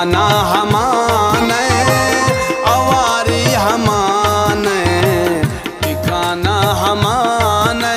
ठिकाना हमाने अवारी हमाने ठिकाना हमाने।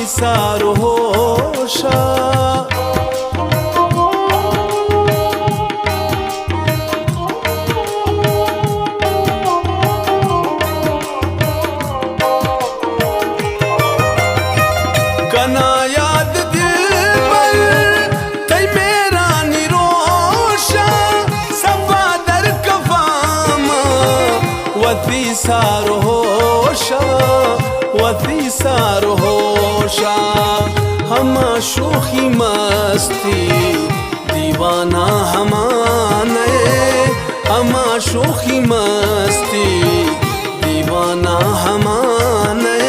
सारो होशा कना याद दिल तै मेरा निरोशा सफादर कफामा वती सारो होशा वती सारो होशा। हमा शोखी मस्ती दीवाना हमाने हमा शोखी मस्ती दीवाना हमाने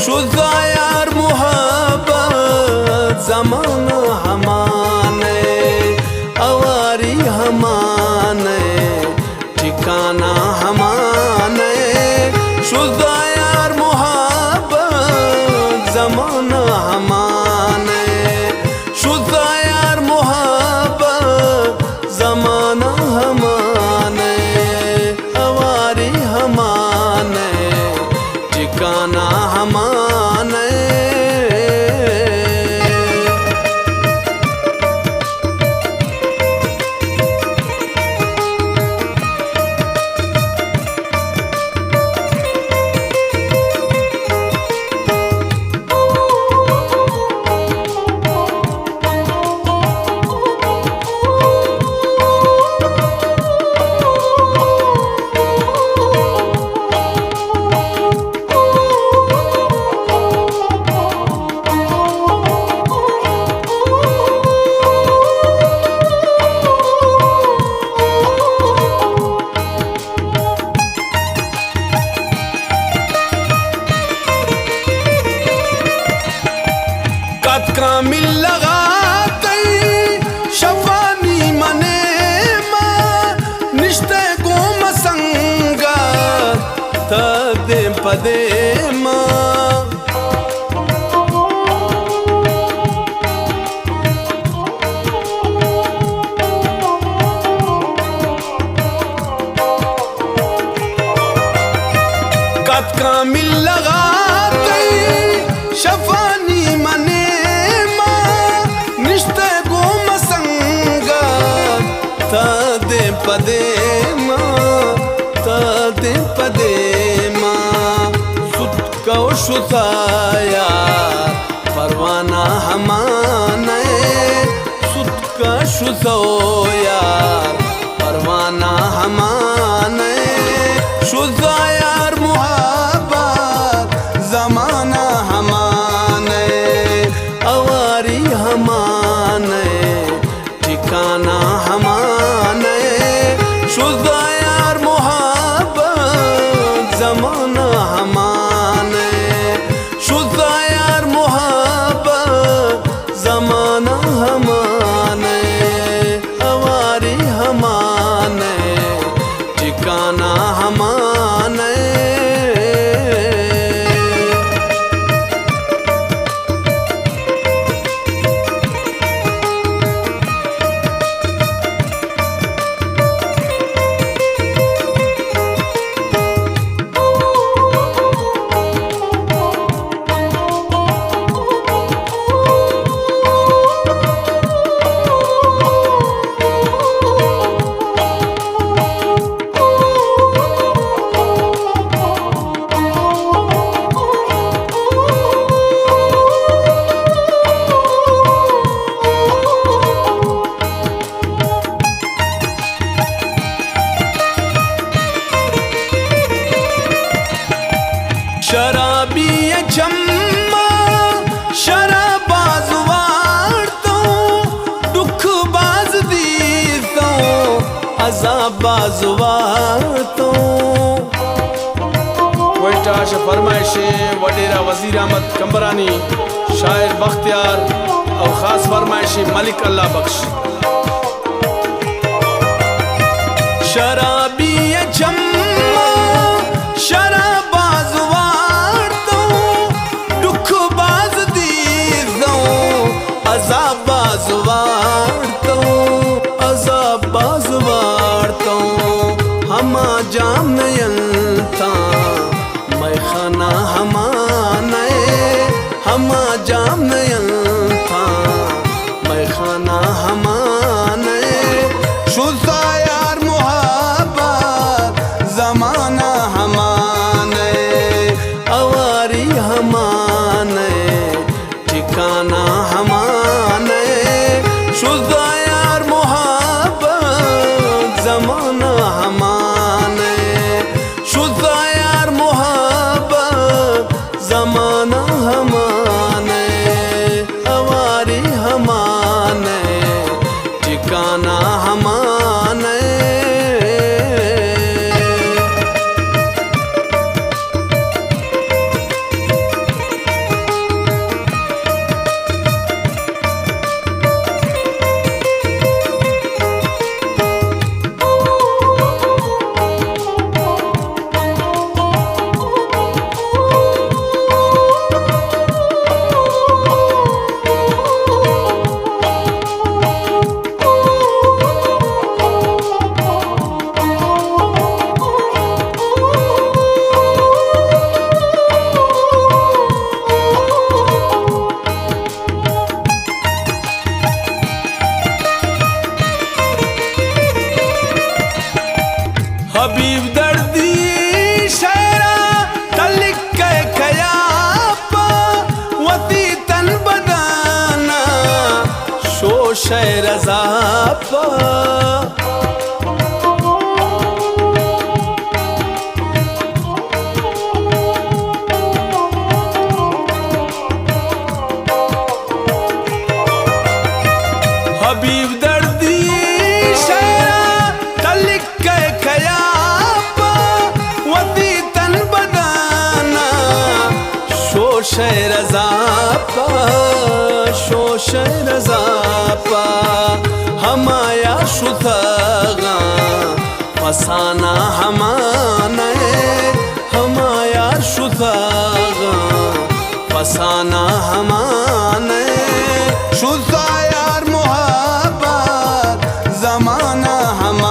शुदा यार मुहब्बत जमाना हमाने अवारी हमाने ठिकाना हमाने शुदा यार मुहब्बत जमाना हमाने शुदा यार मुहब्बत जमाना हमाने अवारी हमाने ठिकाना हमाने। कामिल लगाते शफानी मने मां निश्ते को मसंगा तदे पदे मां कामिल लगाते शफानी मने तदे पदे मां सुत कौ शुताया परवाना हमाने सुत का शुतो यार परवाना हमाने शुदा यार मुहब्बत जमाना हमाने अवारी हमाने ठिकाना हमाने शुदा यार मुहब्बत जमाना हमाने शुदा यार मुहब्बत जमाना हमाने अवारी हमाने ठिकाना हमाने। चम्मा शराबाज वारतो दुख बाज दीतो अजाब बाज वारतो। कोयटा से फरमाइश वडेरा वजीर अहमद कंबरानी, शायर बख्तियार और ख़ास फरमाइश मलिक अल्लाह बख्श। शराबी चम्मा शराबाज वारतो दुख बाज दीतो अजाब बाज वारतो अजाब बाज वारतो। हमा जाम यंता मैं खाना हमाने हमा जाम यंता मैं खाना हमाने। शुदा यार मुहब्बत जमाना हमाने अवारी हमाने ठिकाना हमाने। शुदा यार मुहब्बत जमाना हमाने शुदा यार मुहब्बत जमाना हमाने अवारी हमाने ठिकाना हमाने। हबीब दर्दी शहरा तलिक के खयापा वती तन बदाना शो शहर ज़ापा। हबीब दर्दी शहरा तलिक के खयापा वती तन बदाना शोशे रज़ापा शोशे रज़ापा। हमाया शुथगा फसाना हमाने हमाया शुथगा फसाना हमाने। शुदा यार मुहब्बत जमाना हमाने